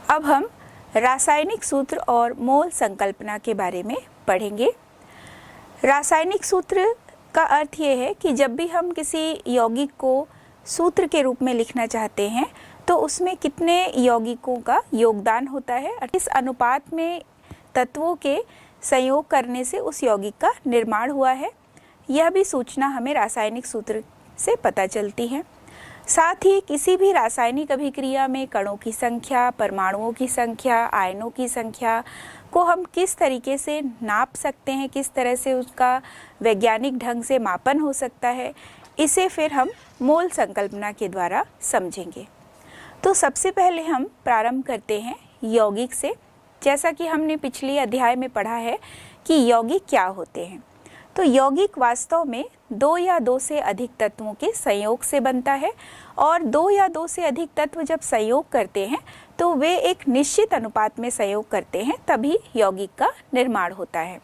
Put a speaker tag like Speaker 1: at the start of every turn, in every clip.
Speaker 1: अब हम रासायनिक सूत्र और मोल संकल्पना के बारे में पढ़ेंगे। रासायनिक सूत्र का अर्थ ये है कि जब भी हम किसी यौगिक को सूत्र के रूप में लिखना चाहते हैं तो उसमें कितने यौगिकों का योगदान होता है, इस अनुपात में तत्वों के संयोग करने से उस यौगिक का निर्माण हुआ है, यह भी सूचना हमें रासायनिक सूत्र से पता चलती है। साथ ही किसी भी रासायनिक अभिक्रिया में कणों की संख्या, परमाणुओं की संख्या, आयनों की संख्या को हम किस तरीके से नाप सकते हैं, किस तरह से उसका वैज्ञानिक ढंग से मापन हो सकता है, इसे फिर हम मोल संकल्पना के द्वारा समझेंगे। तो सबसे पहले हम प्रारंभ करते हैं यौगिक से। जैसा कि हमने पिछले अध्याय में पढ़ा है कि यौगिक क्या होते हैं। तो यौगिक वास्तव में दो या दो से अधिक तत्वों के संयोग से बनता है और दो या दो से अधिक तत्व जब संयोग करते हैं तो वे एक निश्चित अनुपात में संयोग करते हैं, तभी यौगिक का निर्माण होता है।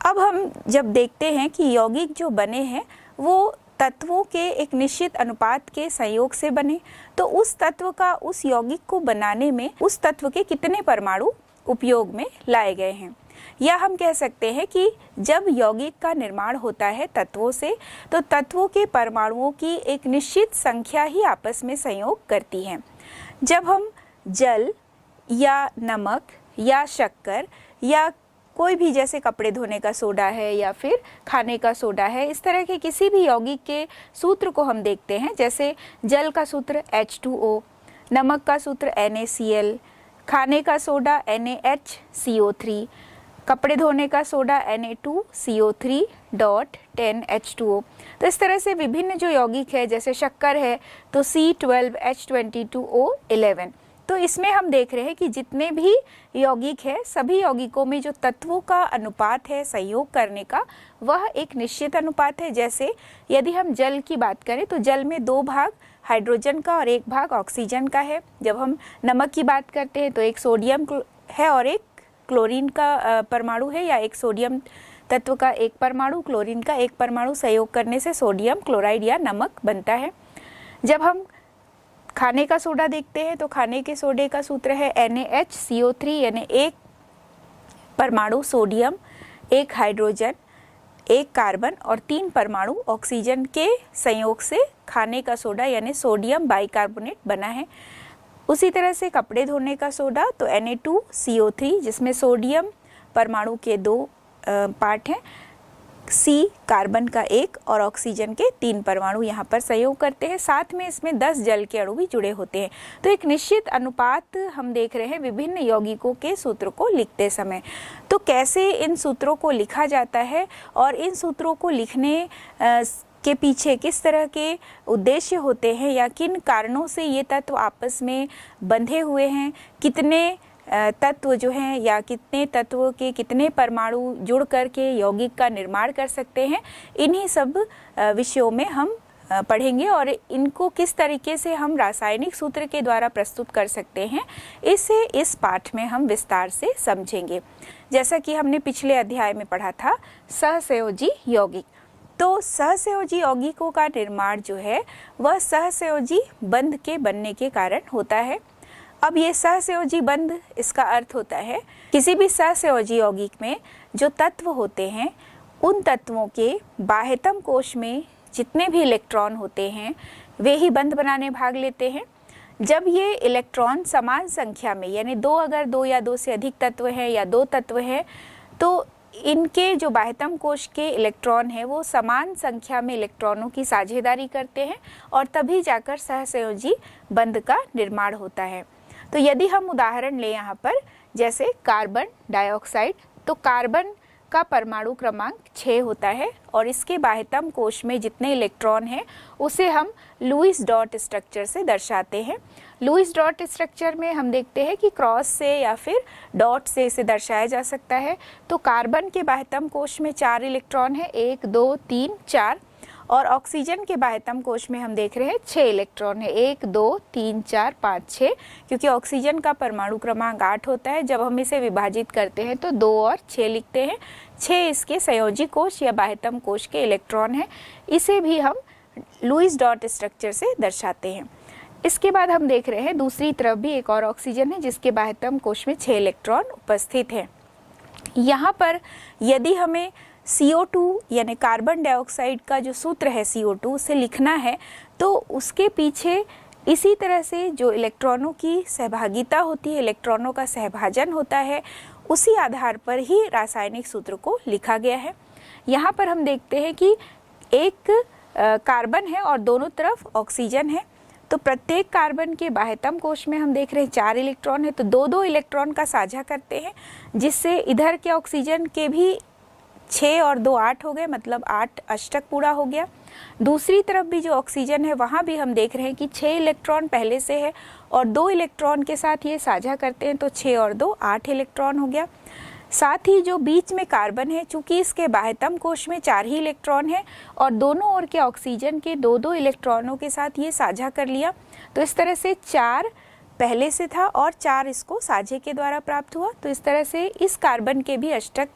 Speaker 1: अब हम जब देखते हैं कि यौगिक जो बने हैं वो तत्वों के एक निश्चित अनुपात के संयोग से बने, तो उस तत्व का उस यौगिक को बनाने में उस तत्व के कितने परमाणु उपयोग में लाए गए हैं, या हम कह सकते हैं कि जब यौगिक का निर्माण होता है तत्वों से, तो तत्वों के परमाणुओं की एक निश्चित संख्या ही आपस में संयोग करती है। जब हम जल या नमक या शक्कर या कोई भी, जैसे कपड़े धोने का सोडा है या फिर खाने का सोडा है, इस तरह के किसी भी यौगिक के सूत्र को हम देखते हैं, जैसे जल का सूत्र H2O, नमक का सूत्र NaCl, खाने का सोडा NaHCO3, कपड़े धोने का सोडा Na2CO3.10H2O। तो इस तरह से विभिन्न जो यौगिक है, जैसे शक्कर है तो C12H22O11। तो इसमें हम देख रहे हैं कि जितने भी यौगिक है, सभी यौगिकों में जो तत्वों का अनुपात है संयोग करने का, वह एक निश्चित अनुपात है। जैसे यदि हम जल की बात करें तो जल में 2 भाग हाइड्रोजन का और 1 भाग ऑक्सीजन का है। जब हम नमक की बात करते हैं तो एक सोडियम है और एक क्लोरीन का परमाणु है, या एक सोडियम तत्व का एक परमाणु, क्लोरीन का एक परमाणु संयोग करने से सोडियम क्लोराइड या नमक बनता है। जब हम खाने का सोडा देखते हैं तो खाने के सोडे का सूत्र है NaHCO3, यानी 1 परमाणु सोडियम, 1 हाइड्रोजन, 1 कार्बन और 3 परमाणु ऑक्सीजन के संयोग से खाने का सोडा यानी सोडियम बाइकार्बोनेट बना है। उसी तरह से कपड़े धोने का सोडा तो Na2CO3, जिसमें सोडियम परमाणु के 2 पार्ट हैं, C कार्बन का 1 और ऑक्सीजन के 3 परमाणु यहाँ पर संयोग करते हैं। साथ में इसमें 10 जल के अणु भी जुड़े होते हैं। तो एक निश्चित अनुपात हम देख रहे हैं विभिन्न यौगिकों के सूत्र को लिखते समय। तो कैसे इन सूत्रों को लिखा जाता है और इन सूत्रों को लिखने के पीछे किस तरह के उद्देश्य होते हैं, या किन कारणों से ये तत्व आपस में बंधे हुए हैं, कितने तत्व जो हैं या कितने तत्वों के कितने परमाणु जुड़ करके यौगिक का निर्माण कर सकते हैं, इन्हीं सब विषयों में हम पढ़ेंगे और इनको किस तरीके से हम रासायनिक सूत्र के द्वारा प्रस्तुत कर सकते हैं, इसे इस पाठ में हम विस्तार से समझेंगे। जैसा कि हमने पिछले अध्याय में पढ़ा था सहसंयोजी यौगिक, तो सहसंयोजी यौगिकों का निर्माण जो है वह सहसंयोजी बंध के बनने के कारण होता है। अब ये सहसंयोजी बंध, इसका अर्थ होता है किसी भी सहसंयोजी यौगिक में जो तत्व होते हैं उन तत्वों के बाह्यतम कोश में जितने भी इलेक्ट्रॉन होते हैं वे ही बंध बनाने भाग लेते हैं। जब ये इलेक्ट्रॉन समान संख्या में, यानी अगर 2 या 2 से अधिक तत्व हैं या 2 तत्व हैं, तो इनके जो बाह्यतम कोश के इलेक्ट्रॉन हैं वो समान संख्या में इलेक्ट्रॉनों की साझेदारी करते हैं और तभी जाकर सहसंयोजी बंध का निर्माण होता है। तो यदि हम उदाहरण लें यहाँ पर, जैसे कार्बन डाइऑक्साइड, तो कार्बन का परमाणु क्रमांक 6 होता है और इसके बाह्यतम कोश में जितने इलेक्ट्रॉन हैं उसे हम लुईस डॉट स्ट्रक्चर से दर्शाते हैं। लुईस डॉट स्ट्रक्चर में हम देखते हैं कि क्रॉस से या फिर डॉट से इसे दर्शाया जा सकता है। तो कार्बन के बाह्यतम कोश में 4 इलेक्ट्रॉन है, 1 2 3 4, और ऑक्सीजन के बाह्यतम कोश में हम देख रहे हैं 6 इलेक्ट्रॉन है, 1 2 3 4 5 6, क्योंकि ऑक्सीजन का परमाणु क्रमांक 8 होता है। जब हम इसे विभाजित करते हैं तो 2 और 6 लिखते हैं। 6 इसके संयोजी कोश या बाह्यतम कोश के इलेक्ट्रॉन हैं। इसे भी हम लुईस डॉट स्ट्रक्चर से दर्शाते हैं। इसके बाद हम देख रहे हैं दूसरी तरफ भी एक और ऑक्सीजन है जिसके बाह्यतम कोश में 6 इलेक्ट्रॉन उपस्थित है। यहाँ पर यदि हमें CO2 यानी कार्बन डाइऑक्साइड का जो सूत्र है CO2 उसे लिखना है तो उसके पीछे इसी तरह से जो इलेक्ट्रॉनों की सहभागिता होती है, इलेक्ट्रॉनों का सहभाजन होता है, उसी आधार पर ही रासायनिक सूत्र को लिखा गया है। यहाँ पर हम देखते हैं कि एक कार्बन है और दोनों तरफ ऑक्सीजन है, तो प्रत्येक कार्बन के बाह्यतम कोश में हम देख रहे हैं 4 इलेक्ट्रॉन है, तो 2-2 इलेक्ट्रॉन का साझा करते हैं, जिससे इधर के ऑक्सीजन के भी 6 और 2 8 हो गए, मतलब 8 अष्टक पूरा हो गया। दूसरी तरफ भी जो ऑक्सीजन है वहाँ भी हम देख रहे हैं कि 6 इलेक्ट्रॉन पहले से है और 2 इलेक्ट्रॉन के साथ ये साझा करते हैं, तो 6 और 2 8 इलेक्ट्रॉन हो गया। साथ ही जो बीच में कार्बन है, चूंकि इसके बाह्यतम कोश में 4 ही इलेक्ट्रॉन है और दोनों ओर के ऑक्सीजन के 2-2 इलेक्ट्रॉनों के साथ ये साझा कर लिया, तो इस तरह से 4 पहले से था और 4 इसको साझे के द्वारा प्राप्त हुआ। तो इस तरह से इस कार्बन के भी अष्टक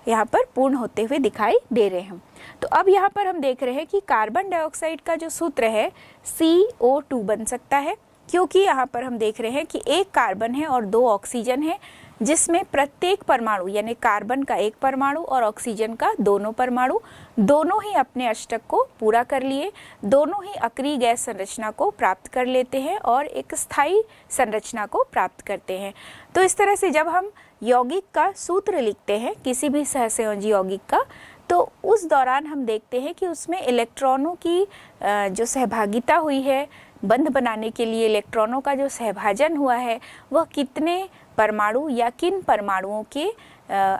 Speaker 1: यहाँ पर पूर्ण होते हुए दिखाई दे रहे हैं। तो अब यहाँ पर हम देख रहे हैं कि कार्बन डाइऑक्साइड का जो सूत्र है CO2 बन सकता है, क्योंकि यहाँ पर हम देख रहे हैं कि एक कार्बन है और 2 ऑक्सीजन है, जिसमें प्रत्येक परमाणु यानी कार्बन का एक परमाणु और ऑक्सीजन का दोनों परमाणु दोनों ही अपने अष्टक को पूरा कर लिए, दोनों ही अक्रिय गैस संरचना को प्राप्त कर लेते हैं और एक स्थायी संरचना को प्राप्त करते हैं। तो इस तरह से जब हम यौगिक का सूत्र लिखते हैं किसी भी सहसंयोजी यौगिक का, तो उस दौरान हम देखते हैं कि उसमें इलेक्ट्रॉनों की जो सहभागिता हुई है बंध बनाने के लिए, इलेक्ट्रॉनों का जो सहभाजन हुआ है वह कितने परमाणु या किन परमाणुओं के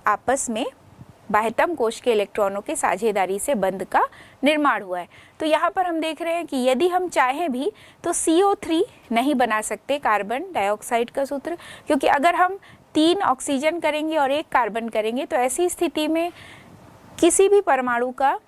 Speaker 1: आपस में बाह्यतम कोश के इलेक्ट्रॉनों के साझेदारी से बंध का निर्माण हुआ है। तो यहाँ पर हम देख रहे हैं कि यदि हम चाहें भी तो CO3 नहीं बना सकते कार्बन डाइऑक्साइड का सूत्र, क्योंकि अगर हम 3 ऑक्सीजन करेंगे और 1 कार्बन करेंगे तो ऐसी स्थिति में किसी भी परमाणु का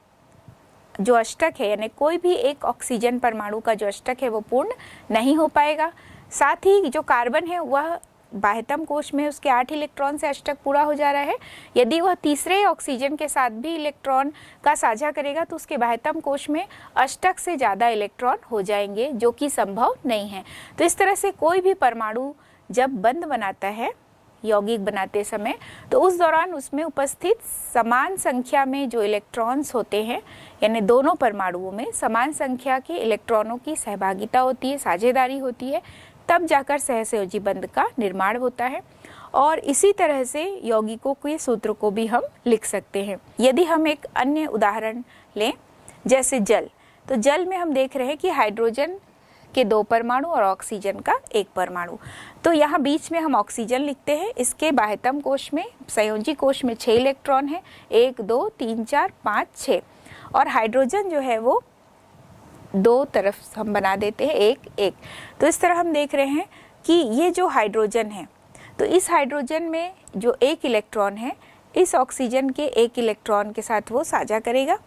Speaker 1: जो अष्टक है यानी कोई भी एक ऑक्सीजन परमाणु का जो अष्टक है वो पूर्ण नहीं हो पाएगा। साथ ही जो कार्बन है वह बाह्यतम कोश में उसके 8 इलेक्ट्रॉन से अष्टक पूरा हो जा रहा है, यदि वह तीसरे ऑक्सीजन के साथ भी इलेक्ट्रॉन का साझा करेगा तो उसके बाह्यतम कोश में अष्टक से ज़्यादा इलेक्ट्रॉन हो जाएंगे, जो कि संभव नहीं है। तो इस तरह से कोई भी परमाणु जब बंध बनाता है यौगिक बनाते समय, तो उस दौरान उसमें उपस्थित समान संख्या में जो इलेक्ट्रॉन्स होते हैं यानी दोनों परमाणुओं में समान संख्या के इलेक्ट्रॉनों की सहभागिता होती है, साझेदारी होती है, तब जाकर सहसंयोजी बंध का निर्माण होता है। और इसी तरह से यौगिकों के सूत्र को भी हम लिख सकते हैं। यदि हम एक अन्य उदाहरण लें जैसे जल, तो जल में हम देख रहे हैं कि हाइड्रोजन के 2 परमाणु और ऑक्सीजन का 1 परमाणु, तो यहाँ बीच में हम ऑक्सीजन लिखते हैं। इसके बाह्यतम कोश में संयोजी कोश में 6 इलेक्ट्रॉन है, 1 2 3 4 5 6, और हाइड्रोजन जो है वो 2 तरफ हम बना देते हैं 1 1। तो इस तरह हम देख रहे हैं कि ये जो हाइड्रोजन है, तो इस हाइड्रोजन में जो 1 इलेक्ट्रॉन है इस ऑक्सीजन के 1 इलेक्ट्रॉन के साथ वो साझा करेगा।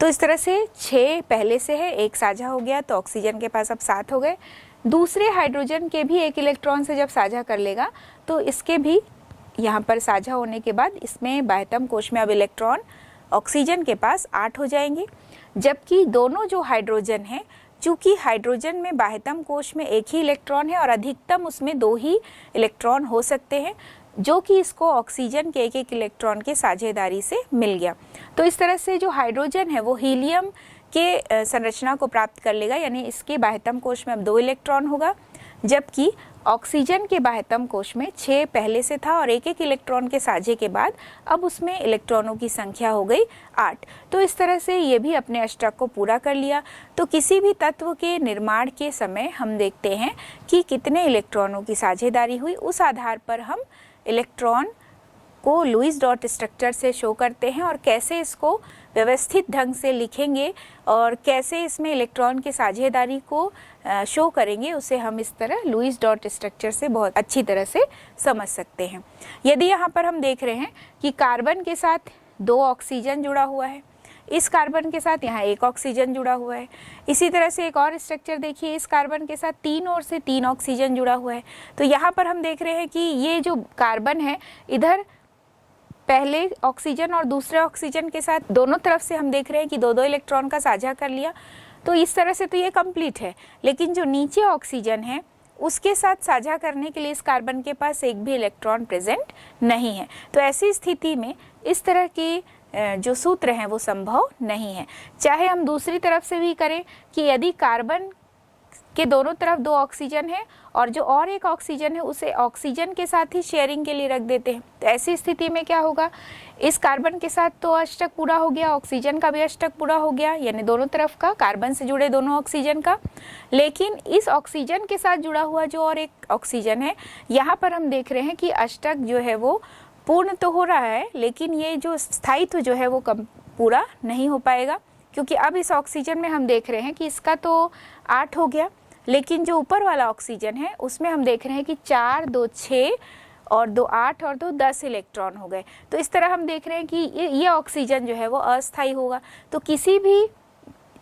Speaker 1: तो इस तरह से 6 पहले से है, 1 साझा हो गया, तो ऑक्सीजन के पास अब 7 हो गए। दूसरे हाइड्रोजन के भी 1 इलेक्ट्रॉन से जब साझा कर लेगा तो इसके भी यहाँ पर साझा होने के बाद इसमें बाह्यतम कोश में अब इलेक्ट्रॉन ऑक्सीजन के पास 8 हो जाएंगे। जबकि दोनों जो हाइड्रोजन हैं, चूंकि हाइड्रोजन में बाह्यतम कोश में 1 ही इलेक्ट्रॉन है और अधिकतम उसमें 2 ही इलेक्ट्रॉन हो सकते हैं, जो कि इसको ऑक्सीजन के 1 इलेक्ट्रॉन के साझेदारी से मिल गया। तो इस तरह से जो हाइड्रोजन है वो हीलियम के संरचना को प्राप्त कर लेगा, यानी इसके बाह्यतम कोश में अब 2 इलेक्ट्रॉन होगा, जबकि ऑक्सीजन के बाह्यतम कोश में 6 पहले से था और 1 इलेक्ट्रॉन के साझे के बाद अब उसमें इलेक्ट्रॉनों की संख्या हो गई 8। तो इस तरह से ये भी अपने अष्टक को पूरा कर लिया। तो किसी भी तत्व के निर्माण के समय हम देखते हैं कि कितने इलेक्ट्रॉनों की साझेदारी हुई, उस आधार पर हम इलेक्ट्रॉन को लुईस डॉट स्ट्रक्चर से शो करते हैं और कैसे इसको व्यवस्थित ढंग से लिखेंगे और कैसे इसमें इलेक्ट्रॉन की साझेदारी को शो करेंगे, उसे हम इस तरह लुईस डॉट स्ट्रक्चर से बहुत अच्छी तरह से समझ सकते हैं। यदि यहाँ पर हम देख रहे हैं कि कार्बन के साथ 2 ऑक्सीजन जुड़ा हुआ है, इस कार्बन के साथ यहाँ 1 ऑक्सीजन जुड़ा हुआ है। इसी तरह से एक और स्ट्रक्चर देखिए, इस कार्बन के साथ 3 ओर से 3 ऑक्सीजन जुड़ा हुआ है। तो यहाँ पर हम देख रहे हैं कि ये जो कार्बन है, इधर पहले ऑक्सीजन और दूसरे ऑक्सीजन के साथ दोनों तरफ से हम देख रहे हैं कि 2-2 इलेक्ट्रॉन का साझा कर लिया। तो इस तरह से तो ये कंप्लीट है, लेकिन जो नीचे ऑक्सीजन है उसके साथ साझा करने के लिए इस कार्बन के पास एक भी इलेक्ट्रॉन प्रेजेंट नहीं है। तो ऐसी स्थिति में इस तरह की जो सूत्र हैं वो संभव नहीं है। चाहे हम दूसरी तरफ से भी करें कि यदि कार्बन के दोनों तरफ 2 ऑक्सीजन है और जो और एक ऑक्सीजन है उसे ऑक्सीजन के साथ ही शेयरिंग के लिए रख देते हैं, तो ऐसी स्थिति में क्या होगा, इस कार्बन के साथ तो अष्टक पूरा हो गया, ऑक्सीजन का भी अष्टक पूरा हो गया, यानी दोनों तरफ का, कार्बन से जुड़े दोनों ऑक्सीजन का। लेकिन इस ऑक्सीजन के साथ जुड़ा हुआ जो और एक ऑक्सीजन है, यहाँ पर हम देख रहे हैं कि अष्टक जो है वो पूर्ण तो हो रहा है, लेकिन ये जो स्थायित्व जो है वो पूरा नहीं हो पाएगा, क्योंकि अब इस ऑक्सीजन में हम देख रहे हैं कि इसका तो 8 हो गया, लेकिन जो ऊपर वाला ऑक्सीजन है उसमें हम देख रहे हैं कि 4, 2, 6 और 2, 8 और 2, 10 इलेक्ट्रॉन हो गए। तो इस तरह हम देख रहे हैं कि ये ऑक्सीजन जो है वो अस्थायी होगा। तो किसी भी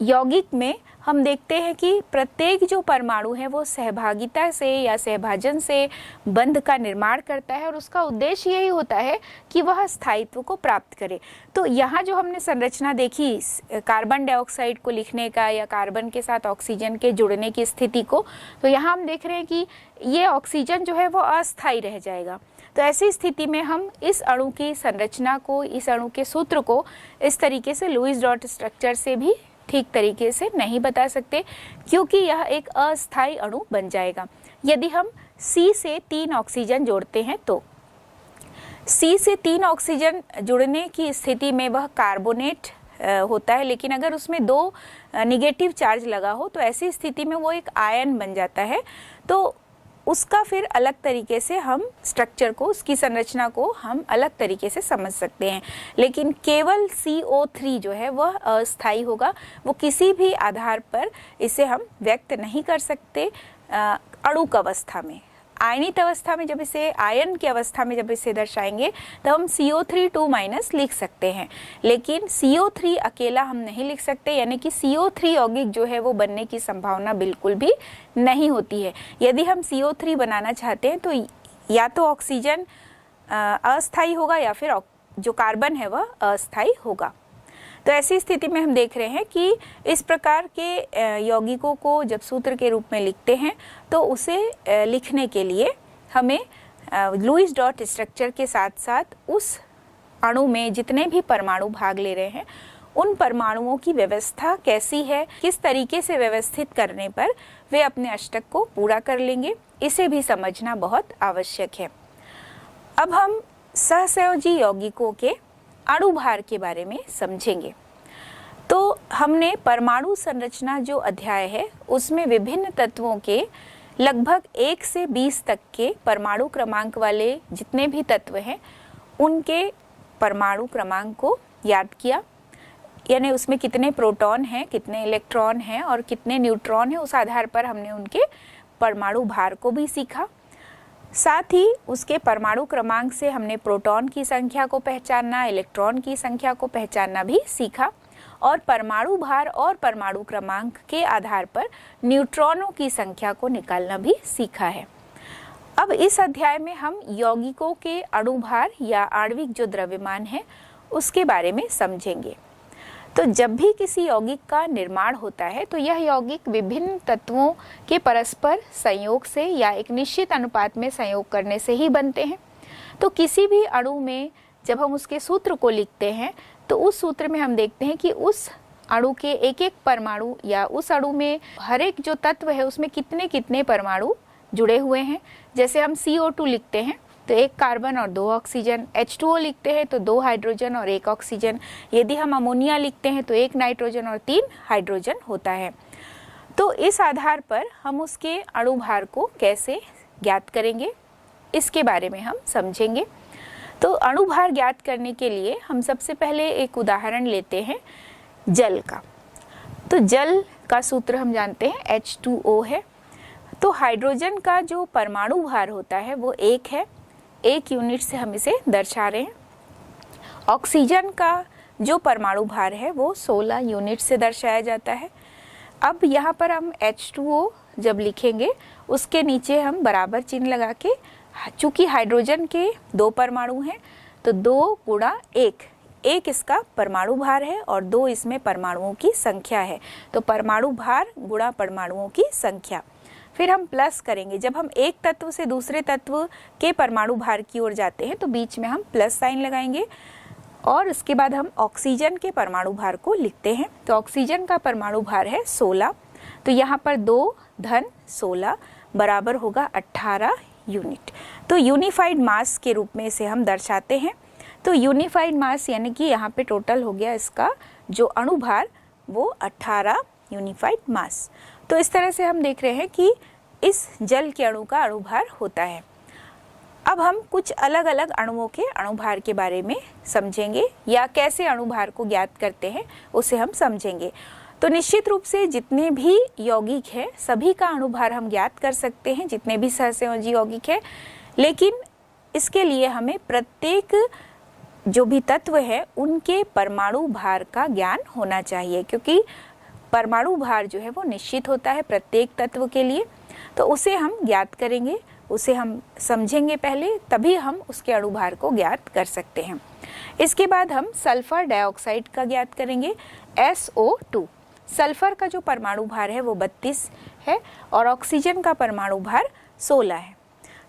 Speaker 1: यौगिक में हम देखते हैं कि प्रत्येक जो परमाणु है वो सहभागिता से या सहभाजन से बंध का निर्माण करता है और उसका उद्देश्य यही होता है कि वह स्थायित्व को प्राप्त करे। तो यहाँ जो हमने संरचना देखी कार्बन डाइऑक्साइड को लिखने का या कार्बन के साथ ऑक्सीजन के जुड़ने की स्थिति को, तो यहाँ हम देख रहे हैं कि ये ऑक्सीजन जो है वो अस्थायी रह जाएगा। तो ऐसी स्थिति में हम इस अणु की संरचना को, इस अणु के सूत्र को इस तरीके से लुईस डॉट स्ट्रक्चर से भी ठीक तरीके से नहीं बता सकते, क्योंकि यह एक अस्थायी अणु बन जाएगा। यदि हम C से 3 ऑक्सीजन जोड़ते हैं तो C से 3 ऑक्सीजन जुड़ने की स्थिति में वह कार्बोनेट होता है, लेकिन अगर उसमें 2 निगेटिव चार्ज लगा हो तो ऐसी स्थिति में वो एक आयन बन जाता है। तो उसका फिर अलग तरीके से हम स्ट्रक्चर को, उसकी संरचना को हम अलग तरीके से समझ सकते हैं। लेकिन केवल CO3 जो है वह अस्थायी होगा, वो किसी भी आधार पर इसे हम व्यक्त नहीं कर सकते अणुक अवस्था में। आयनित अवस्था में जब इसे, आयन की अवस्था में जब इसे दर्शाएंगे तब हम CO3 2- लिख सकते हैं, लेकिन CO3 अकेला हम नहीं लिख सकते, यानी कि CO3 यौगिक जो है वो बनने की संभावना बिल्कुल भी नहीं होती है। यदि हम CO3 बनाना चाहते हैं तो या तो ऑक्सीजन अस्थायी होगा या फिर जो कार्बन है वह अस्थायी होगा। तो ऐसी स्थिति में हम देख रहे हैं कि इस प्रकार के यौगिकों को जब सूत्र के रूप में लिखते हैं तो उसे लिखने के लिए हमें लुईस डॉट स्ट्रक्चर के साथ साथ उस अणु में जितने भी परमाणु भाग ले रहे हैं उन परमाणुओं की व्यवस्था कैसी है, किस तरीके से व्यवस्थित करने पर वे अपने अष्टक को पूरा कर लेंगे, इसे भी समझना बहुत आवश्यक है। अब हम सहसंयोजी यौगिकों के अणुभार के बारे में समझेंगे। तो हमने परमाणु संरचना जो अध्याय है उसमें विभिन्न तत्वों के लगभग 1 से 20 तक के परमाणु क्रमांक वाले जितने भी तत्व हैं उनके परमाणु क्रमांक को याद किया, यानी उसमें कितने प्रोटॉन हैं, कितने इलेक्ट्रॉन हैं और कितने न्यूट्रॉन हैं, उस आधार पर हमने उनके परमाणु भार को भी सीखा। साथ ही उसके परमाणु क्रमांक से हमने प्रोटॉन की संख्या को पहचानना, इलेक्ट्रॉन की संख्या को पहचानना भी सीखा और परमाणु भार और परमाणु क्रमांक के आधार पर न्यूट्रॉनों की संख्या को निकालना भी सीखा है। अब इस अध्याय में हम यौगिकों के अणुभार या आणविक जो द्रव्यमान है उसके बारे में समझेंगे। तो जब भी किसी यौगिक का निर्माण होता है तो यह यौगिक विभिन्न तत्वों के परस्पर संयोग से या एक निश्चित अनुपात में संयोग करने से ही बनते हैं। तो किसी भी अणु में जब हम उसके सूत्र को लिखते हैं तो उस सूत्र में हम देखते हैं कि उस अणु के एक एक परमाणु या उस अणु में हर एक जो तत्व है उसमें कितने कितने परमाणु जुड़े हुए हैं। जैसे हम CO2 लिखते हैं तो 1 कार्बन और 2 ऑक्सीजन, H2O लिखते हैं तो 2 हाइड्रोजन और 1 ऑक्सीजन, यदि हम अमोनिया लिखते हैं तो 1 नाइट्रोजन और 3 हाइड्रोजन होता है। तो इस आधार पर हम उसके अणुभार को कैसे ज्ञात करेंगे इसके बारे में हम समझेंगे। तो अणुभार ज्ञात करने के लिए हम सबसे पहले एक उदाहरण लेते हैं जल का। तो जल का सूत्र हम जानते हैं H2O है। तो हाइड्रोजन का जो परमाणु भार होता है वो 1 है, 1 यूनिट से हम इसे दर्शा रहे हैं। ऑक्सीजन का जो परमाणु भार है वो 16 यूनिट से दर्शाया जाता है। अब यहाँ पर हम H2O जब लिखेंगे उसके नीचे हम बराबर चिन्ह लगा के, चूंकि हाइड्रोजन के 2 परमाणु हैं तो 2 × 1 एक इसका परमाणु भार है और 2 इसमें परमाणुओं की संख्या है। तो परमाणु भार गुणा परमाणुओं की संख्या। फिर हम प्लस करेंगे, जब हम एक तत्व से दूसरे तत्व के परमाणु भार की ओर जाते हैं तो बीच में हम प्लस साइन लगाएंगे और उसके बाद हम ऑक्सीजन के परमाणु भार को लिखते हैं। तो ऑक्सीजन का परमाणु भार है 16, तो यहाँ पर 2 धन 16 बराबर होगा 18 यूनिट। तो यूनिफाइड मास के रूप में इसे हम दर्शाते हैं। तो यूनिफाइड मास यानी कि यहाँ पे टोटल हो गया इसका जो अणुभार वो 18 यूनिफाइड मास। तो इस तरह से हम देख रहे हैं कि इस जल के अणु का अणुभार होता है। अब हम कुछ अलग अलग अणुओं के अणुभार के बारे में समझेंगे या कैसे अणुभार को ज्ञात करते हैं उसे हम समझेंगे। तो निश्चित रूप से जितने भी यौगिक हैं सभी का अणुभार हम ज्ञात कर सकते हैं, जितने भी सहसंयोजी यौगिक हैं, लेकिन इसके लिए हमें प्रत्येक जो भी तत्व है उनके परमाणु भार का ज्ञान होना चाहिए, क्योंकि परमाणु भार जो है वो निश्चित होता है प्रत्येक तत्व के लिए। तो उसे हम ज्ञात करेंगे, उसे हम समझेंगे पहले, तभी हम उसके अणुभार को ज्ञात कर सकते हैं। इसके बाद हम सल्फर डाइऑक्साइड का ज्ञात करेंगे, SO2। सल्फर का जो परमाणु भार है वो 32 है और ऑक्सीजन का परमाणु भार 16 है।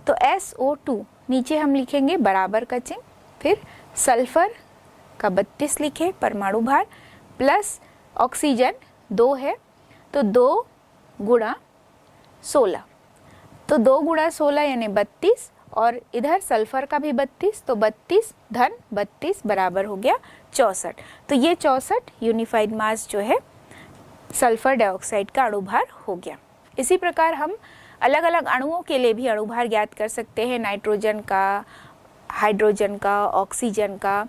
Speaker 1: तो SO2 नीचे हम लिखेंगे बराबर का चिन्ह, फिर सल्फर का 32 लिखे परमाणु भार प्लस ऑक्सीजन 2 है तो 2 गुणा 16, तो 2 गुणा 16 यानी 32 और इधर सल्फर का भी 32, तो 32 धन 32 बराबर हो गया 64। तो ये 64 यूनिफाइड मास जो है सल्फर डाइऑक्साइड का अणुभार हो गया। इसी प्रकार हम अलग अलग अणुओं के लिए भी अणुभार ज्ञात कर सकते हैं, नाइट्रोजन का, हाइड्रोजन का, ऑक्सीजन का।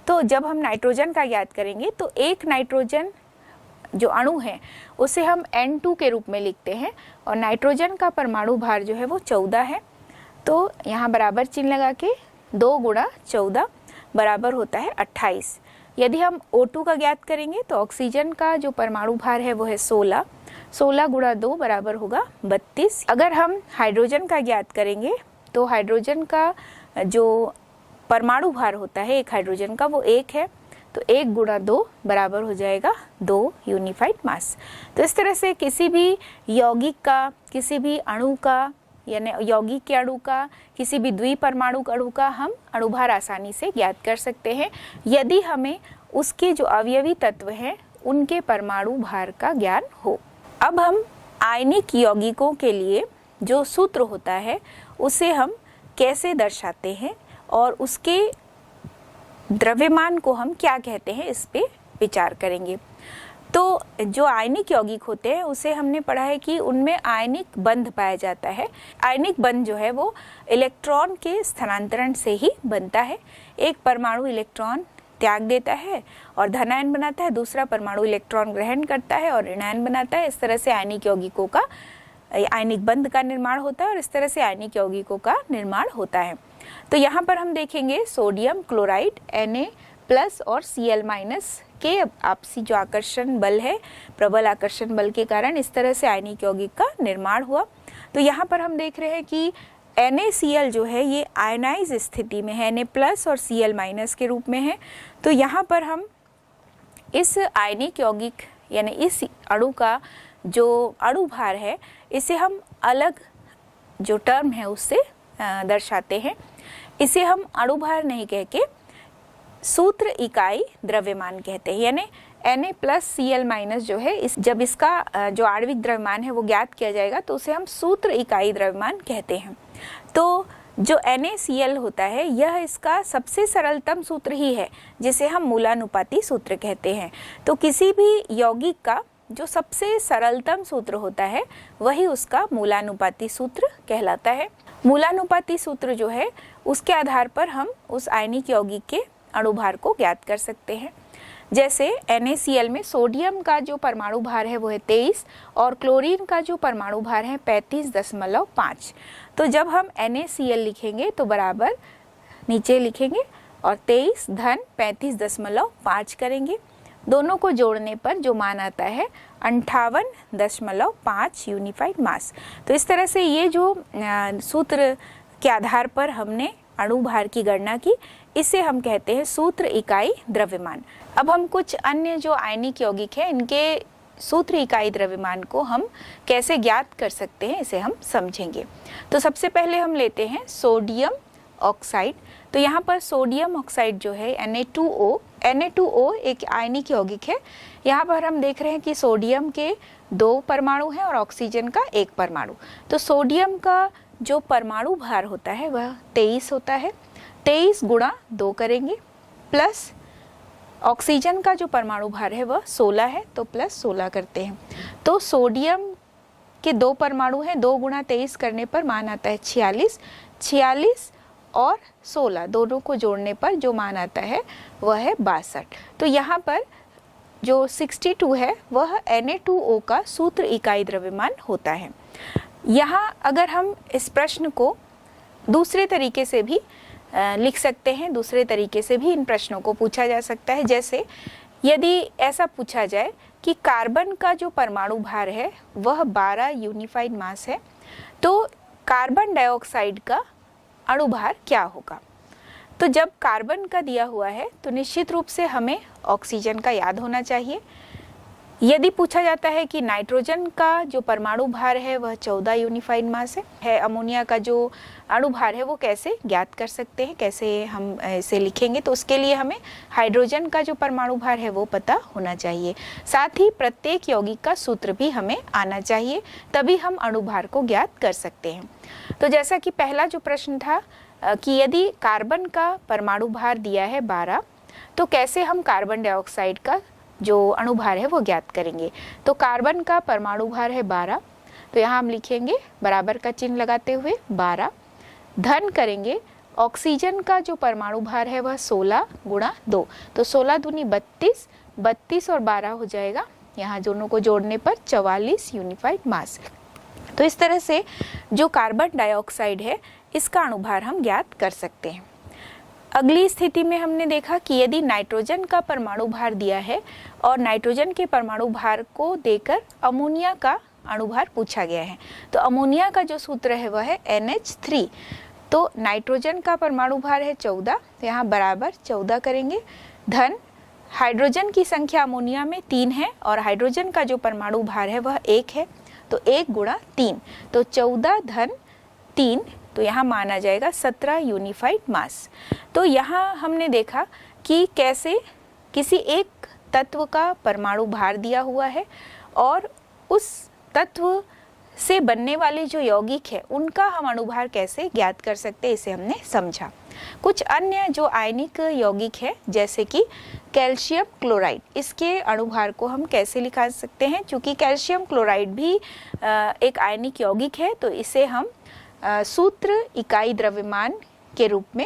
Speaker 1: तो जब हम नाइट्रोजन का ज्ञात करेंगे तो एक नाइट्रोजन जो अणु है उसे हम N2 के रूप में लिखते हैं और नाइट्रोजन का परमाणु भार जो है वो 14 है। तो यहाँ बराबर चिन्ह लगा के 2 गुणा 14 बराबर होता है 28। यदि हम O2 का ज्ञात करेंगे तो ऑक्सीजन का जो परमाणु भार है वो है 16, 16 गुणा 2 बराबर होगा 32। अगर हम हाइड्रोजन का ज्ञात करेंगे तो हाइड्रोजन का जो परमाणु भार होता है एक हाइड्रोजन का वो 1 है, तो 1 गुणा 2 बराबर हो जाएगा 2 यूनिफाइड मास। तो इस तरह से किसी भी यौगिक का, किसी भी अणु का यानी यौगिक के अणु का, किसी भी द्विपरमाणु अणु का हम अणुभार आसानी से ज्ञात कर सकते हैं यदि हमें उसके जो अवयवी तत्व हैं उनके परमाणु भार का ज्ञान हो। अब हम आयनिक यौगिकों के लिए जो सूत्र होता है उसे हम कैसे दर्शाते हैं और उसके द्रव्यमान को हम क्या कहते हैं इस पे विचार करेंगे। तो जो आयनिक यौगिक होते हैं उसे हमने पढ़ा है कि उनमें आयनिक बंध पाया जाता है। आयनिक बंध जो है वो इलेक्ट्रॉन के स्थानांतरण से ही बनता है। एक परमाणु इलेक्ट्रॉन त्याग देता है और धनायन बनाता है, दूसरा परमाणु इलेक्ट्रॉन ग्रहण करता है और ऋणायन बनाता है। इस तरह से आयनिक यौगिकों का आयनिक बंध का निर्माण होता है और इस तरह से आयनिक यौगिकों का निर्माण होता है। तो यहाँ पर हम देखेंगे सोडियम क्लोराइड Na+ और Cl- के आपसी जो आकर्षण बल है, प्रबल आकर्षण बल के कारण इस तरह से आयनिक यौगिक का निर्माण हुआ। तो यहाँ पर हम देख रहे हैं कि NaCl जो है ये आयनाइज स्थिति में है, Na+ और Cl- के रूप में है। तो यहाँ पर हम इस आयनिक यौगिक यानी इस अणु का जो अणुभार है इसे हम अलग जो टर्म है उससे दर्शाते हैं। इसे हम अणुभार नहीं कह के सूत्र इकाई द्रव्यमान कहते हैं, यानी Na+ Cl- जो है जब इसका जो आणविक द्रव्यमान है वो ज्ञात किया जाएगा तो उसे हम सूत्र इकाई द्रव्यमान कहते हैं। तो जो NaCl होता है यह इसका सबसे सरलतम सूत्र ही है जिसे हम मूलानुपाती सूत्र कहते हैं। तो किसी भी यौगिक का जो सबसे सरलतम सूत्र होता है वही उसका मूलानुपाती सूत्र कहलाता है। मूलानुपाती सूत्र जो है उसके आधार पर हम उस आयनिक यौगिक के अणुभार को ज्ञात कर सकते हैं। जैसे NaCl में सोडियम का जो परमाणु भार है वो है 23 और क्लोरीन का जो परमाणु भार है 35.5। तो जब हम NaCl लिखेंगे तो बराबर नीचे लिखेंगे और 23 धन 35.5 करेंगे। दोनों को जोड़ने पर जो मान आता है 58.5 यूनिफाइड मास। तो इस तरह से ये जो सूत्र के आधार पर हमने अणुभार की गणना की, इसे हम कहते हैं सूत्र इकाई द्रव्यमान। अब हम कुछ अन्य जो आयनिक यौगिक हैं इनके सूत्र इकाई द्रव्यमान को हम कैसे ज्ञात कर सकते हैं इसे हम समझेंगे। तो सबसे पहले हम लेते हैं सोडियम ऑक्साइड। तो यहाँ पर सोडियम ऑक्साइड जो है Na2O एक आयनिक यौगिक है। यहाँ पर हम देख रहे हैं कि सोडियम के 2 परमाणु हैं और ऑक्सीजन का 1 परमाणु। तो सोडियम का जो परमाणु भार होता है वह 23 होता है। 23 गुणा 2 करेंगे, प्लस ऑक्सीजन का जो परमाणु भार है वह 16 है, तो प्लस 16 करते हैं। तो सोडियम के 2 परमाणु हैं, 2 गुणा 23 करने पर मान आता है 46। 46 और 16 दोनों को जोड़ने पर जो मान आता है वह है 62। तो यहाँ पर जो 62 है वह Na2O का सूत्र इकाई द्रव्यमान होता है। यहाँ अगर हम इस प्रश्न को दूसरे तरीके से भी लिख सकते हैं, दूसरे तरीके से भी इन प्रश्नों को पूछा जा सकता है। जैसे यदि ऐसा पूछा जाए कि कार्बन का जो परमाणु भार है वह 12 यूनिफाइड मास है, तो कार्बन डाइऑक्साइड का अणुभार क्या होगा। तो जब कार्बन का दिया हुआ है तो निश्चित रूप से हमें ऑक्सीजन का याद होना चाहिए। यदि पूछा जाता है कि नाइट्रोजन का जो परमाणु भार है वह 14 यूनिफाइड मास है, अमोनिया का जो अणुभार है वो कैसे ज्ञात कर सकते हैं, कैसे हम इसे लिखेंगे, तो उसके लिए हमें हाइड्रोजन का जो परमाणु भार है वो पता होना चाहिए। साथ ही प्रत्येक यौगिक का सूत्र भी हमें आना चाहिए, तभी हम अणुभार को ज्ञात कर सकते हैं। तो जैसा कि पहला जो प्रश्न था कि यदि कार्बन का परमाणु भार दिया है 12, तो कैसे हम कार्बन डाइऑक्साइड का जो अणुभार है वो ज्ञात करेंगे। तो कार्बन का परमाणु भार है 12, तो यहाँ हम लिखेंगे बराबर का चिन्ह लगाते हुए 12, धन करेंगे ऑक्सीजन का जो परमाणु भार है वह 16 गुणा 2, तो 16 दूनी 32, 32 और 12 हो जाएगा, यहाँ दोनों को जोड़ने पर 44 यूनिफाइड मास। तो इस तरह से जो कार्बन डाइऑक्साइड है इसका अणुभार हम ज्ञात कर सकते हैं। अगली स्थिति में हमने देखा कि यदि नाइट्रोजन का परमाणु भार दिया है और नाइट्रोजन के परमाणु भार को देकर अमोनिया का अणुभार पूछा गया है, तो अमोनिया का जो सूत्र है वह है NH3। तो नाइट्रोजन का परमाणु भार है 14, तो यहाँ बराबर 14 करेंगे, धन हाइड्रोजन की संख्या अमोनिया में 3 है और हाइड्रोजन का जो परमाणु भार है वह 1 है, तो 1 गुणा 3, तो 14 धन 3, तो यहाँ माना जाएगा 17 यूनिफाइड मास। तो यहाँ हमने देखा कि कैसे किसी एक तत्व का परमाणु भार दिया हुआ है और उस तत्व से बनने वाले जो यौगिक है उनका हम अणुभार कैसे ज्ञात कर सकते हैं, इसे हमने समझा। कुछ अन्य जो आयनिक यौगिक है जैसे कि कैल्शियम क्लोराइड, इसके अणुभार को हम कैसे लिखा सकते हैं। चूँकि कैल्शियम क्लोराइड भी एक आयनिक यौगिक है, तो इसे हम सूत्र इकाई द्रव्यमान के रूप में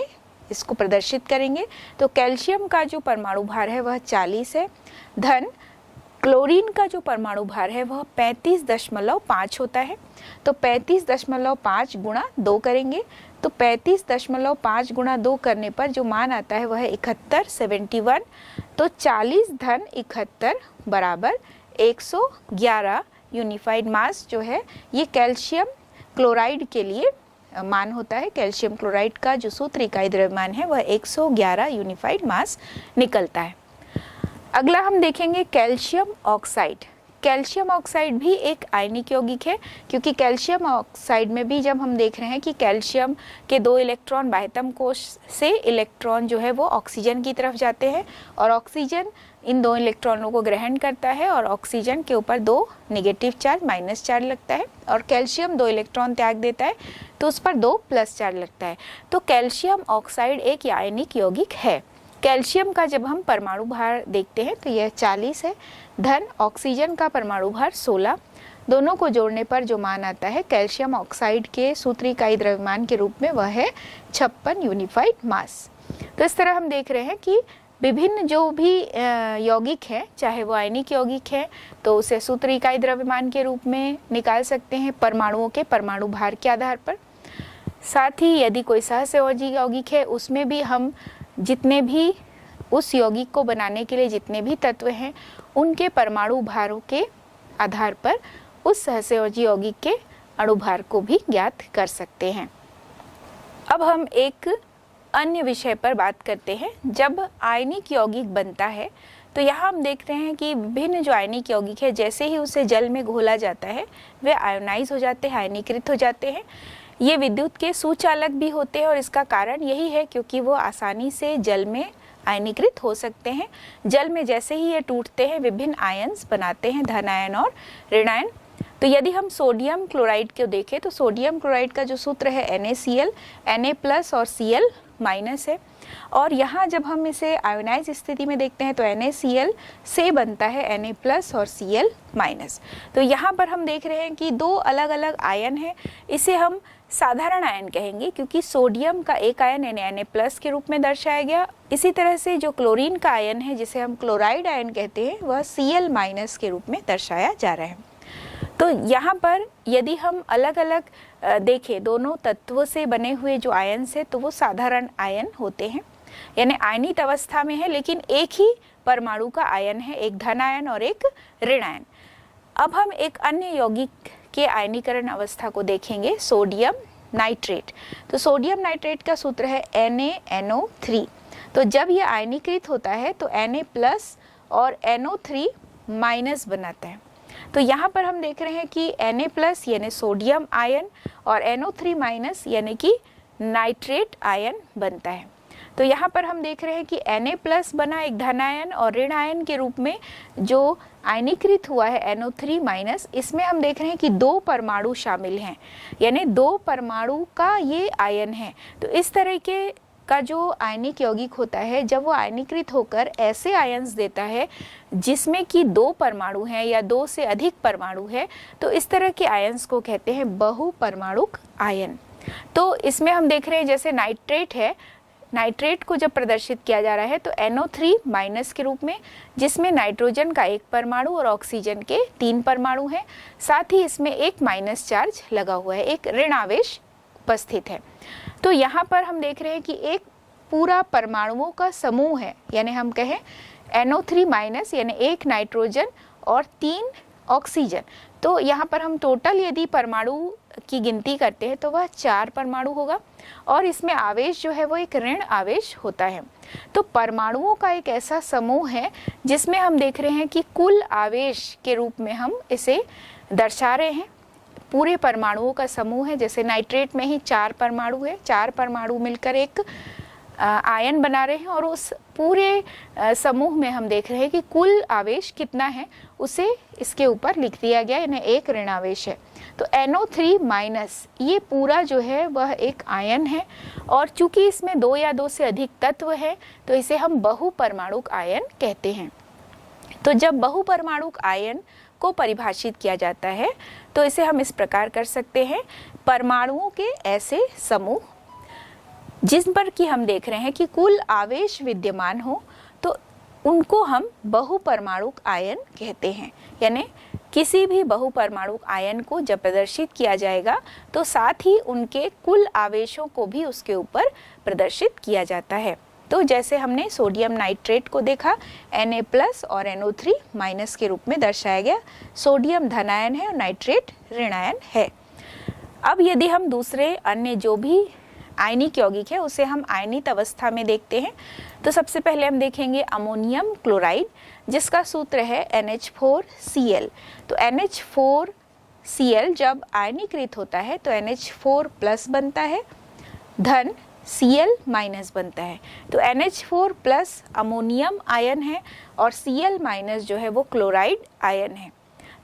Speaker 1: इसको प्रदर्शित करेंगे। तो कैल्शियम का जो परमाणु भार है वह 40 है, धन क्लोरीन का जो परमाणु भार है वह 35.5 होता है, तो 35.5 गुणा 2 करेंगे, तो 35.5 गुणा 2 करने पर जो मान आता है वह है 71, तो 40 धन 71 बराबर 111 यूनिफाइड मास जो है ये कैल्शियम क्लोराइड के लिए मान होता है। कैल्शियम क्लोराइड का जो सूत्र इकाई द्रव्यमान है वह 111 यूनिफाइड मास निकलता है। अगला हम देखेंगे कैल्शियम ऑक्साइड। कैल्शियम ऑक्साइड भी एक आयनिक यौगिक है, क्योंकि कैल्शियम ऑक्साइड में भी जब हम देख रहे हैं कि कैल्शियम के 2 इलेक्ट्रॉन बाह्यतम कोश से इलेक्ट्रॉन जो है वो ऑक्सीजन की तरफ जाते हैं और ऑक्सीजन इन 2 इलेक्ट्रॉनों को ग्रहण करता है और ऑक्सीजन के ऊपर 2 नेगेटिव चार्ज माइनस चार्ज लगता है और कैल्शियम 2 इलेक्ट्रॉन त्याग देता है तो उस पर 2 प्लस चार्ज लगता है। तो कैल्शियम ऑक्साइड एक आयनिक यौगिक है। कैल्शियम का जब हम परमाणु भार देखते हैं तो यह 40 है, धन ऑक्सीजन का परमाणु भार 16, दोनों को जोड़ने पर जो मान आता है कैल्शियम ऑक्साइड के सूत्र इकाई द्रव्यमान के रूप में वह है 56 यूनिफाइड मास। तो इस तरह हम देख रहे हैं कि विभिन्न जो भी यौगिक हैं, चाहे वो आयनिक यौगिक है तो उसे सूत्र इकाई द्रव्यमान के रूप में निकाल सकते हैं परमाणुओं के परमाणु भार के आधार पर। साथ ही यदि कोई सहसंयोजी यौगिक है उसमें भी हम जितने भी उस यौगिक को बनाने के लिए जितने भी तत्व हैं उनके परमाणु भारों के आधार पर उस सहसंयोजी यौगिक के अणुभार को भी ज्ञात कर सकते हैं। अब हम एक अन्य विषय पर बात करते हैं। जब आयनिक यौगिक बनता है तो यहाँ हम देखते हैं कि विभिन्न जो आयनिक यौगिक है, जैसे ही उसे जल में घोला जाता है वे आयोनाइज हो जाते हैं, आयनीकृत हो जाते हैं। ये विद्युत के सुचालक भी होते हैं और इसका कारण यही है क्योंकि वो आसानी से जल में आयनीकृत हो सकते हैं। जल में जैसे ही ये टूटते हैं विभिन्न आयन्स बनाते हैं, धन आयन और ऋण आयन। तो यदि हम सोडियम क्लोराइड को देखें तो सोडियम क्लोराइड का जो सूत्र है NaCl, Na+ और Cl- है। और यहाँ जब हम इसे आयोनाइज स्थिति में देखते हैं तो NaCl से बनता है Na+ और Cl-। तो यहाँ पर हम देख रहे हैं कि दो अलग अलग आयन है। इसे हम साधारण आयन कहेंगे क्योंकि सोडियम का एक आयन Na+ के रूप में दर्शाया गया। इसी तरह से जो क्लोरीन का आयन है जिसे हम क्लोराइड आयन कहते हैं वह Cl- के रूप में दर्शाया जा रहा है। तो यहाँ पर यदि हम अलग अलग देखें दोनों तत्वों से बने हुए जो आयन है तो वो साधारण आयन होते हैं, यानी आयनित अवस्था में है लेकिन एक ही परमाणु का आयन है, एक धन आयन और एक ऋण आयन। अब हम एक अन्य यौगिक के आयनीकरण अवस्था को देखेंगे, सोडियम नाइट्रेट। तो सोडियम नाइट्रेट का सूत्र है NaNO3। तो जब यह आयनीकृत होता है तो Na+ और NO3- बनाता है। तो यहाँ पर हम देख रहे हैं कि Na+ यानी सोडियम आयन और NO3- यानी कि नाइट्रेट आयन बनता है। तो यहाँ पर हम देख रहे हैं कि Na+ बना एक धन आयन और ऋण आयन के रूप में जो आयनीकृत हुआ है NO3-, इसमें हम देख रहे हैं कि दो परमाणु शामिल हैं, यानी दो परमाणु का ये आयन है। तो इस तरह के का जो आयनिक यौगिक होता है जब वो आयनीकृत होकर ऐसे आयन्स देता है जिसमें कि दो परमाणु हैं या दो से अधिक परमाणु है, तो इस तरह के आयन्स को कहते हैं बहुपरमाणुक आयन। तो इसमें हम देख रहे हैं जैसे नाइट्रेट है, नाइट्रेट को जब प्रदर्शित किया जा रहा है तो NO3- के रूप में, जिसमें नाइट्रोजन का एक परमाणु और ऑक्सीजन के 3 परमाणु हैं, साथ ही इसमें एक माइनस चार्ज लगा हुआ है, एक ऋण आवेश उपस्थित है। तो यहाँ पर हम देख रहे हैं कि एक पूरा परमाणुओं का समूह है, यानी हम कहें NO3- यानी एक नाइट्रोजन और 3 ऑक्सीजन। तो यहाँ पर हम टोटल यदि परमाणु की गिनती करते हैं तो वह 4 परमाणु होगा और इसमें आवेश जो है वो एक ऋण आवेश होता है। तो परमाणुओं का एक ऐसा समूह है जिसमें हम देख रहे हैं कि कुल आवेश के रूप में हम इसे दर्शा रहे हैं। पूरे परमाणुओं का समूह है, जैसे नाइट्रेट में ही 4 परमाणु है, 4 परमाणु मिलकर एक आयन बना रहे हैं और उस पूरे समूह में हम देख रहे हैं कि कुल आवेश कितना है उसे इसके ऊपर लिख दिया गया, यानी एक ऋण आवेश है। तो NO3- ये पूरा जो है वह एक आयन है और चूंकि इसमें 2 या 2 से अधिक तत्व है तो इसे हम बहुपरमाणुक आयन कहते हैं। तो जब बहुपरमाणुक आयन को परिभाषित किया जाता है तो इसे हम इस प्रकार कर सकते हैं, परमाणुओं के ऐसे समूह जिस पर कि हम देख रहे हैं कि कुल आवेश विद्यमान हो तो उनको हम बहुपरमाणुक आयन कहते हैं। यानी किसी भी बहुपरमाणुक आयन को जब प्रदर्शित किया जाएगा तो साथ ही उनके कुल आवेशों को भी उसके ऊपर प्रदर्शित किया जाता है। तो जैसे हमने सोडियम नाइट्रेट को देखा, Na+ और NO3- के रूप में दर्शाया गया। सोडियम धन आयन है और नाइट्रेट ऋण आयन है। अब यदि हम दूसरे अन्य जो भी आयनिक यौगिक है उसे हम आयनित अवस्था में देखते हैं तो सबसे पहले हम देखेंगे अमोनियम क्लोराइड, जिसका सूत्र है NH4Cl। तो NH4Cl जब आयनीकृत होता है तो NH4+ बनता है, धन Cl- बनता है। तो NH4+ अमोनियम आयन है और Cl- जो है वो क्लोराइड आयन है।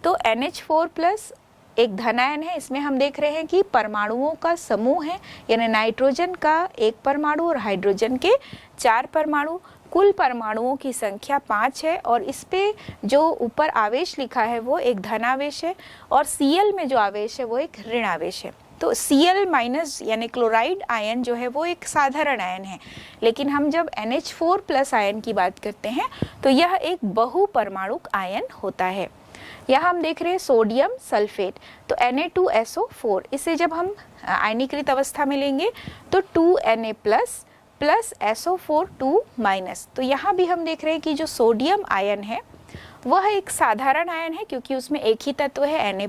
Speaker 1: तो NH4+ एक धन आयन है, इसमें हम देख रहे हैं कि परमाणुओं का समूह है, यानी नाइट्रोजन का एक परमाणु और हाइड्रोजन के 4 परमाणु। कुल परमाणुओं की संख्या 5 है और इस पे जो ऊपर आवेश लिखा है वो एक धन आवेश है और Cl में जो आवेश है वो एक ऋण आवेश है। तो Cl- यानी क्लोराइड आयन जो है वो एक साधारण आयन है, लेकिन हम जब NH4+ आयन की बात करते हैं तो यह एक बहुपरमाणुक आयन होता है। यहाँ हम देख रहे हैं सोडियम सल्फेट, तो Na2SO4, इसे जब हम आयनीकृत अवस्था में लेंगे तो 2Na+ प्लस SO4 2-। तो यहाँ भी हम देख रहे हैं कि जो सोडियम आयन है वह एक साधारण आयन है क्योंकि उसमें एक ही तत्व है Na+।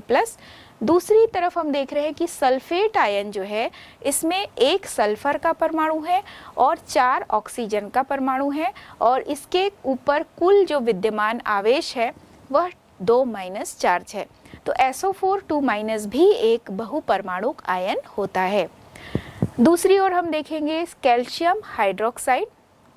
Speaker 1: दूसरी तरफ हम देख रहे हैं कि सल्फेट आयन जो है इसमें एक सल्फर का परमाणु है और 4 ऑक्सीजन का परमाणु है और इसके ऊपर कुल जो विद्यमान आवेश है वह 2 माइनस चार्ज है। तो SO4 2- भी एक बहुपरमाणुक आयन होता है। दूसरी ओर हम देखेंगे calcium hydroxide.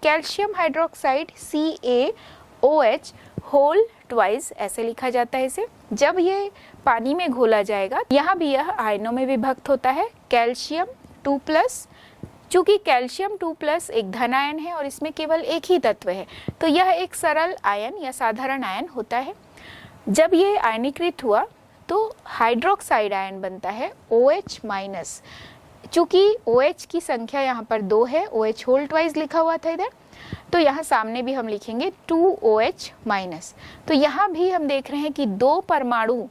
Speaker 1: Calcium hydroxide CaOH whole twice ऐसे लिखा जाता है इसे। जब ये पानी में घोला जाएगा, यहाँ भी यह आयनों में विभक्त होता है। कैल्शियम 2+, चूंकि कैल्शियम 2+ एक धन आयन है और इसमें केवल एक ही तत्व है, तो यह एक सरल आयन या साधारण आयन होता है। जब ये आयनीकृत हुआ तो हाइड्रोक्साइड आयन बनता है OH-। चूंकि OH की संख्या यहाँ पर 2 है, OH होल ट्वाइस लिखा हुआ था इधर, तो यहाँ सामने भी हम लिखेंगे 2OH-। तो यहाँ भी हम देख रहे हैं कि 2 परमाणु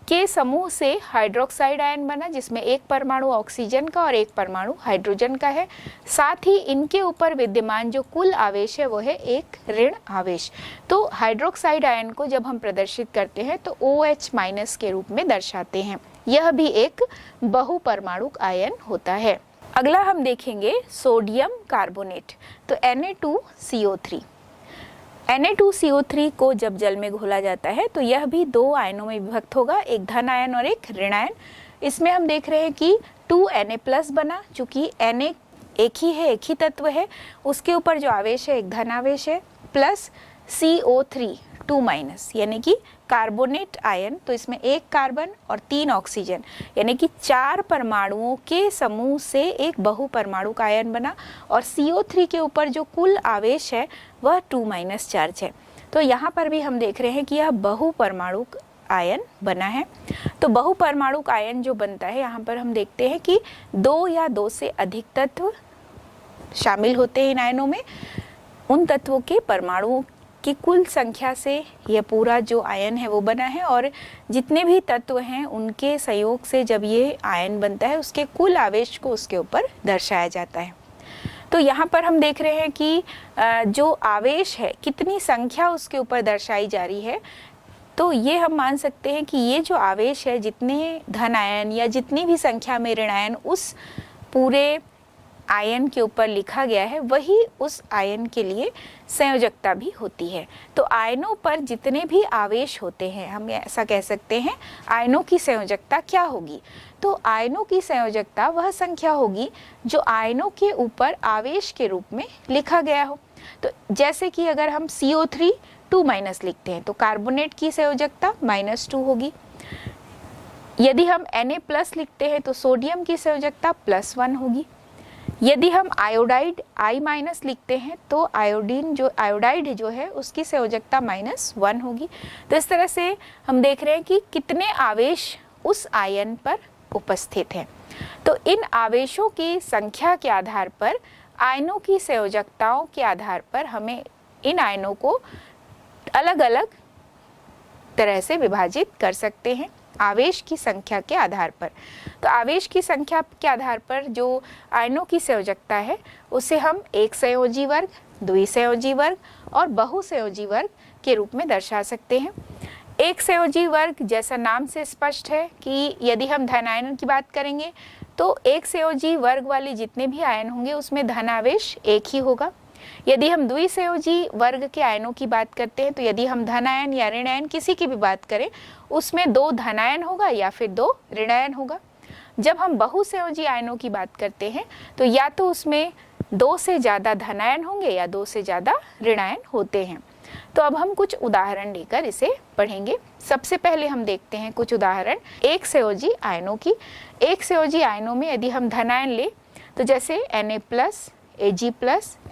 Speaker 1: के समूह से हाइड्रोक्साइड आयन बना, जिसमें एक परमाणु ऑक्सीजन का और एक परमाणु हाइड्रोजन का है। साथ ही इनके ऊपर विद्यमान जो कुल आवेश है वो है एक ऋण आवेश। तो हाइड्रोक्साइड आयन को जब हम प्रदर्शित करते हैं तो OH- के रूप में दर्शाते हैं। यह भी एक बहुपरमाणुक आयन होता है। अगला हम देखेंगे सोडियम कार्बोनेट, तो Na2CO3। Na2CO3 को जब जल में घोला जाता है तो यह भी 2 आयनों में विभक्त होगा, एक धन आयन और एक ऋण आयन। इसमें हम देख रहे हैं कि 2Na+ बना, चूंकि Na एक ही है, एक ही तत्व है, उसके ऊपर जो आवेश है एक धन आवेश है, प्लस CO3 2- यानी कि कार्बोनेट आयन। तो इसमें एक कार्बन और 3 ऑक्सीजन यानी कि 4 परमाणुओं के समूह से एक बहुपरमाणुक आयन बना और CO3 के ऊपर जो कुल आवेश है वह 2- चार्ज है। तो यहाँ पर भी हम देख रहे हैं कि यह बहुपरमाणुक आयन बना है। तो बहुपरमाणुक आयन जो बनता है, यहाँ पर हम देखते हैं कि 2 या 2 से अधिक तत्व शामिल होते हैं इन आयनों में। उन तत्वों के परमाणुओं की कुल संख्या से यह पूरा जो आयन है वो बना है और जितने भी तत्व हैं उनके संयोग से जब ये आयन बनता है उसके कुल आवेश को उसके ऊपर दर्शाया जाता है। तो यहाँ पर हम देख रहे हैं कि जो आवेश है कितनी संख्या उसके ऊपर दर्शाई जा रही है। तो ये हम मान सकते हैं कि ये जो आवेश है, जितने धन आयन या जितनी भी संख्या में ऋण आयन उस पूरे आयन के ऊपर लिखा गया है, वही उस आयन के लिए संयोजकता भी होती है। तो आयनों पर जितने भी आवेश होते हैं, हम ऐसा कह सकते हैं आयनों की संयोजकता क्या होगी। तो आयनों की संयोजकता वह संख्या होगी जो आयनों के ऊपर आवेश के रूप में लिखा गया हो। तो जैसे कि अगर हम CO3 2- लिखते हैं तो कार्बोनेट की संयोजकता -2 होगी। यदि हम Na+ लिखते हैं तो सोडियम की संयोजकता +1 होगी। यदि हम आयोडाइड I- लिखते हैं तो आयोडाइड जो है उसकी संयोजकता -1 होगी। तो इस तरह से हम देख रहे हैं कि कितने आवेश उस आयन पर उपस्थित हैं। तो इन आवेशों की संख्या के आधार पर, आयनों की संयोजकताओं के आधार पर हमें इन आयनों को अलग अलग तरह से विभाजित कर सकते हैं आवेश की संख्या के आधार पर। तो आवेश की संख्या के आधार पर जो आयनों की संयोजकता है उसे हम एक संयोजी वर्ग, द्विसंयोजी वर्ग और बहुसंयोजी वर्ग के रूप में दर्शा सकते हैं। एक संयोजी वर्ग जैसा नाम से स्पष्ट है कि यदि हम धन आयनों की बात करेंगे तो एक संयोजी वर्ग वाले जितने भी आयन होंगे उसमें धन आवेश एक ही होगा। यदि हम द्विसंयोजी वर्ग के आयनों की बात करते हैं तो यदि हम धन आयन या ऋण आयन किसी की भी बात करें उसमें 2 धन आयन होगा या फिर 2 ऋण आयन होगा। जब हम बहुसंयोजी आयनों की बात करते हैं तो या तो उसमें 2 से ज़्यादा धन आयन होंगे या 2 से ज़्यादा ऋण आयन होते हैं। तो अब हम कुछ उदाहरण लेकर इसे पढ़ेंगे। सबसे पहले हम देखते हैं कुछ उदाहरण एक संयोजी आयनों की। एक संयोजी आयनों में यदि हम धन आयन ले तो जैसे Na+, Ag+,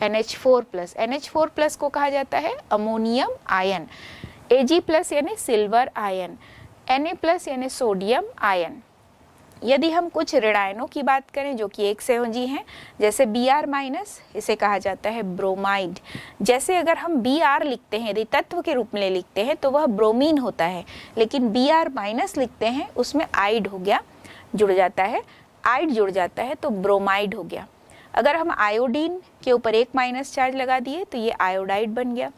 Speaker 1: NH4+। NH4+ को कहा जाता है अमोनियम आयन, Ag+ यानी सिल्वर आयन, Na+ यानी सोडियम आयन। यदि हम कुछ ऋण आयनों की बात करें जो कि एक संयोजी हैं, जैसे Br-, इसे कहा जाता है ब्रोमाइड। जैसे अगर हम Br लिखते हैं, यदि तत्व के रूप में लिखते हैं तो वह ब्रोमीन होता है, लेकिन Br- लिखते हैं उसमें आइड हो गया, जुड़ जाता है, आइड जुड़ जाता है तो ब्रोमाइड हो गया। अगर हम आयोडीन के ऊपर एक माइनस चार्ज लगा दिए तो ये आयोडाइड बन गया।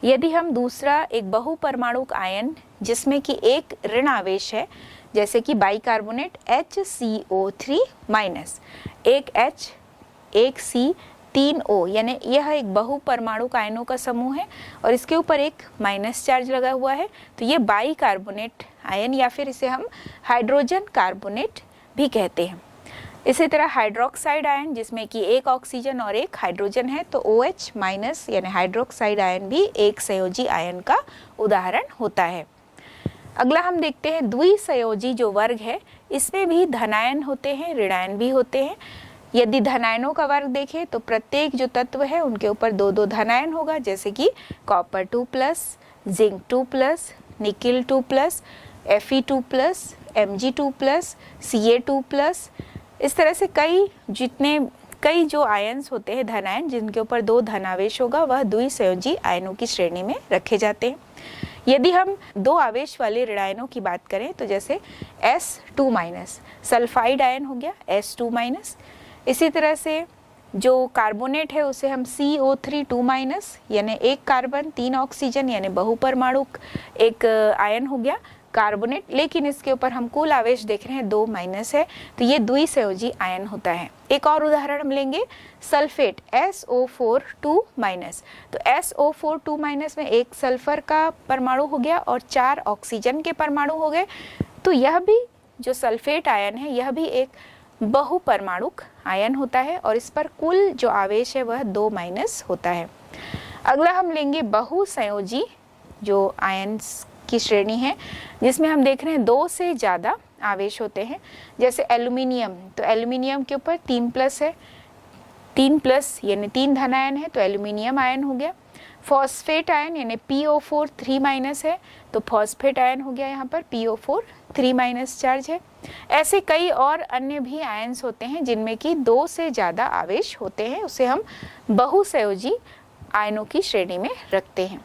Speaker 1: यदि हम दूसरा एक बहुपरमाणुक आयन जिसमें कि एक ऋण आवेश है जैसे कि बाइकार्बोनेट HCO3 माइनस, एक H एक C 3 O, यानी यह एक बहु परमाणुक आयनों का समूह है और इसके ऊपर एक माइनस चार्ज लगा हुआ है, तो ये बाइकार्बोनेट आयन या फिर इसे हम हाइड्रोजन कार्बोनेट भी कहते हैं। इसी तरह हाइड्रोक्साइड आयन जिसमें कि एक ऑक्सीजन और एक हाइड्रोजन है, तो OH माइनस यानी हाइड्रोक्साइड आयन भी एक संयोजी आयन का उदाहरण होता है। अगला हम देखते हैं द्विसंयोजी जो वर्ग है, इसमें भी धनायन होते हैं, ऋणायन भी होते हैं। यदि धनायनों का वर्ग देखें तो प्रत्येक जो तत्व है उनके ऊपर दो दो धनायन होगा, जैसे कि copper 2+, zinc 2+, nickel 2+, Fe2+, Mg2+, Ca2+। इस तरह से कई जो आयन्स होते हैं धनायन जिनके ऊपर दो धनावेश होगा, वह द्विसंयोजी आयनों की श्रेणी में रखे जाते हैं। यदि हम दो आवेश वाले ऋणायनों की बात करें तो जैसे S2- सल्फाइड आयन हो गया S2-। इसी तरह से जो कार्बोनेट है उसे हम CO3 यानी एक कार्बन 3 ऑक्सीजन यानी बहुपरमाणुक एक आयन हो गया कार्बोनेट, लेकिन इसके ऊपर हम कुल आवेश देख रहे हैं 2- है, तो ये द्विसंयोजी आयन होता है। एक और उदाहरण हम लेंगे सल्फेट SO4 2-। तो SO4 2- में एक सल्फर का परमाणु हो गया और 4 ऑक्सीजन के परमाणु हो गए, तो यह भी जो सल्फेट आयन है यह भी एक बहुपरमाणुक आयन होता है और इस पर कुल जो आवेश है वह 2- होता है। अगला हम लेंगे बहुसंयोजी जो आयन्स की श्रेणी है, जिसमें हम देख रहे हैं 2 से ज़्यादा आवेश होते हैं। जैसे एल्यूमिनियम, तो एल्यूमिनियम के ऊपर 3+ है, 3+ यानी 3 धनायन है, तो एल्यूमिनियम आयन हो गया। फॉस्फेट आयन यानी PO4 3- है, तो फॉस्फेट आयन हो गया, यहाँ पर PO4 3- चार्ज है। ऐसे कई और अन्य भी आयन्स होते हैं जिनमें कि 2 से ज़्यादा आवेश होते हैं, उसे हम बहुसंयोजी आयनों की श्रेणी में रखते हैं।